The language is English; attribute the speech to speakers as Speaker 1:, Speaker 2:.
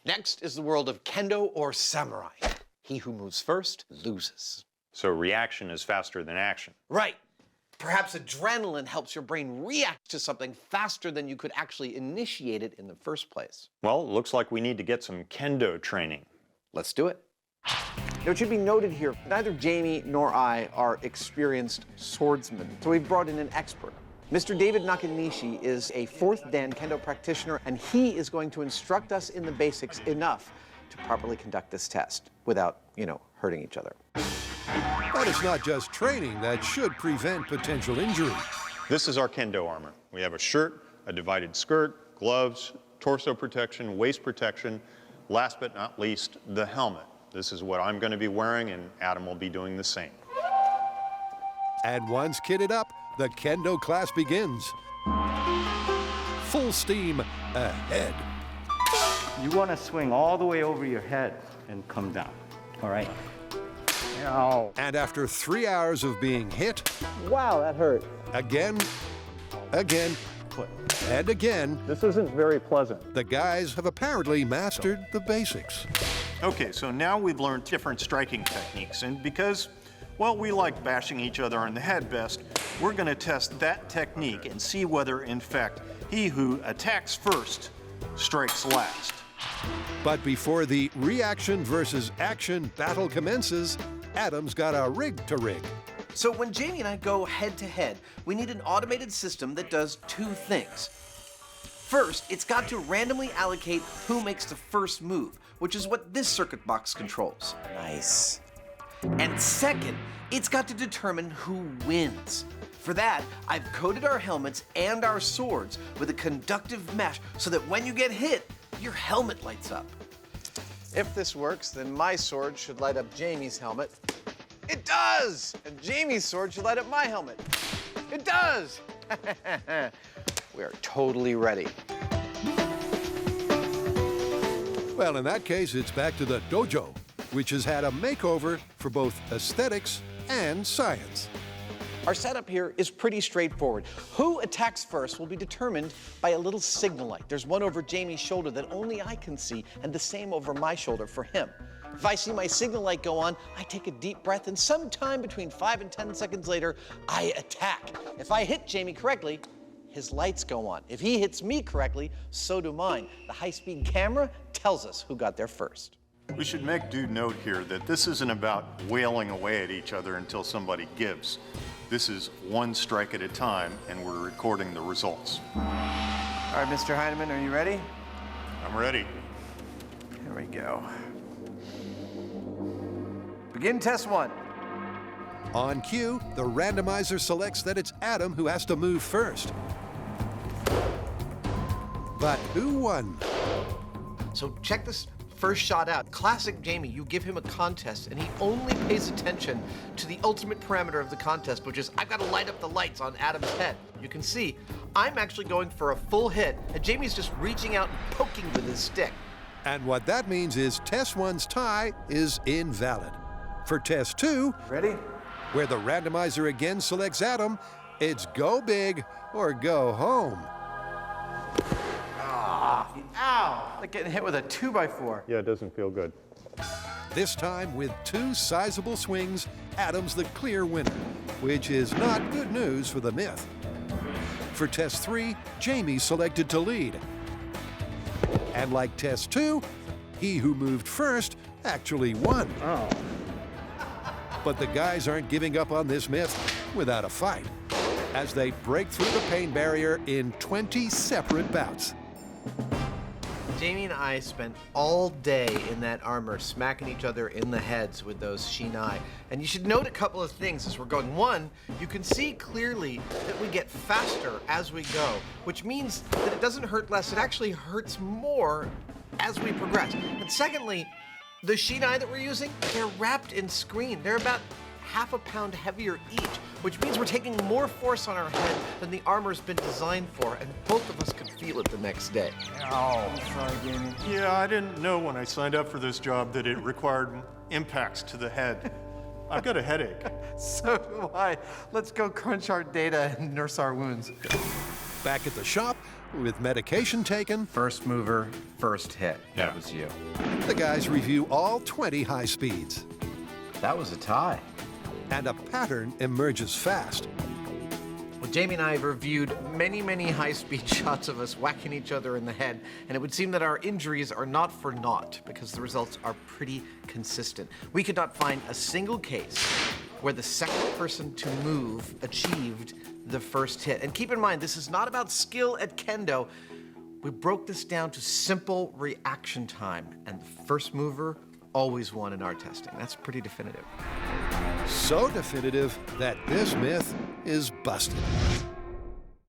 Speaker 1: Next is the world of Kendo or samurai. He who moves first loses.
Speaker 2: So reaction is faster than action.
Speaker 1: Right. Perhaps adrenaline helps your brain react to something faster than you could actually initiate it in the first place.
Speaker 2: Well, it looks like we need to get some Kendo training.
Speaker 1: Let's do it. Now, it should be noted here, neither Jamie nor I are experienced swordsmen, so we've brought in an expert. Mr. David Nakanishi is a 4th Dan Kendo practitioner, and he is going to instruct us in the basics enough to properly conduct this test without, hurting each other.
Speaker 3: But it's not just training that should prevent potential injury.
Speaker 2: This is our Kendo armor. We have a shirt, a divided skirt, gloves, torso protection, waist protection, last but not least, the helmet. This is what I'm going to be wearing, and Adam will be doing the same.
Speaker 3: And once kitted up, the Kendo class begins. Full steam ahead.
Speaker 4: You want to swing all the way over your head and come down, all right? Ow.
Speaker 3: And after 3 hours of being hit,
Speaker 1: Wow, that hurt.
Speaker 3: again, and again,
Speaker 5: This isn't very pleasant.
Speaker 3: the guys have apparently mastered the basics.
Speaker 6: Okay, so now we've learned different striking techniques, and because, well, we like bashing each other on the head best, we're going to test that technique and see whether, in fact, he who attacks first strikes last.
Speaker 3: But before the reaction versus action battle commences, Adam's got a rig to rig.
Speaker 1: So when Jamie and I go head to head, we need an automated system that does 2 things. First, it's got to randomly allocate who makes the first move, which is what this circuit box controls. Nice. And second, it's got to determine who wins. For that, I've coated our helmets and our swords with a conductive mesh so that when you get hit, your helmet lights up. If this works, then my sword should light up Jamie's helmet. It does! And Jamie's sword should light up my helmet. It does! We are totally ready.
Speaker 3: Well, in that case, it's back to the dojo, which has had a makeover for both aesthetics and science.
Speaker 1: Our setup here is pretty straightforward. Who attacks first will be determined by a little signal light. There's one over Jamie's shoulder that only I can see, and the same over my shoulder for him. If I see my signal light go on, I take a deep breath, and sometime between 5 and 10 seconds later, I attack. If I hit Jamie correctly, his lights go on. If he hits me correctly, so do mine. The high-speed camera tells us who got there first.
Speaker 6: We should make due note here that this isn't about wailing away at each other until somebody gives. This is one strike at a time, and we're recording the results.
Speaker 1: All right, Mr. Heineman, are you ready?
Speaker 6: I'm ready.
Speaker 1: Here we go. Begin test 1.
Speaker 3: On cue, the randomizer selects that it's Adam who has to move first. But who won?
Speaker 1: So check this first shot out. Classic Jamie, you give him a contest and he only pays attention to the ultimate parameter of the contest, which is I've got to light up the lights on Adam's head. You can see I'm actually going for a full hit and Jamie's just reaching out and poking with his stick.
Speaker 3: And what that means is test 1's tie is invalid. For test 2,
Speaker 1: Ready?
Speaker 3: where the randomizer again selects Adam, it's go big or go home.
Speaker 1: Ow! Like getting hit with a 2x4.
Speaker 5: Yeah, it doesn't feel good.
Speaker 3: This time, with 2 sizable swings, Adam's the clear winner, which is not good news for the myth. For test 3, Jamie selected to lead. And like test 2, he who moved first actually won.
Speaker 5: Oh.
Speaker 3: But the guys aren't giving up on this myth without a fight, as they break through the pain barrier in 20 separate bouts.
Speaker 1: Jamie and I spent all day in that armor smacking each other in the heads with those shinai. And you should note a couple of things as we're going. One, you can see clearly that we get faster as we go, which means that it doesn't hurt less, it actually hurts more as we progress. And secondly, the shinai that we're using, they're wrapped in screen. They're about half a pound heavier each, which means we're taking more force on our head than the armor's been designed for, and both of us could feel it the next day.
Speaker 6: Oh. Sorry, Jamie. Yeah, I didn't know when I signed up for this job that it required impacts to the head. I've got a headache.
Speaker 1: So do I. Let's go crunch our data and nurse our wounds.
Speaker 3: Back at the shop, with medication taken,
Speaker 1: First mover, first hit.
Speaker 2: Yeah.
Speaker 1: That was you.
Speaker 3: the guys review all 20 high speeds.
Speaker 1: That was a tie.
Speaker 3: And a pattern emerges fast.
Speaker 1: Well, Jamie and I have reviewed many high-speed shots of us whacking each other in the head, and it would seem that our injuries are not for naught because the results are pretty consistent. We could not find a single case where the second person to move achieved the first hit. And keep in mind, this is not about skill at Kendo. We broke this down to simple reaction time, and the first mover always won in our testing. That's pretty definitive.
Speaker 3: So definitive that this myth is busted.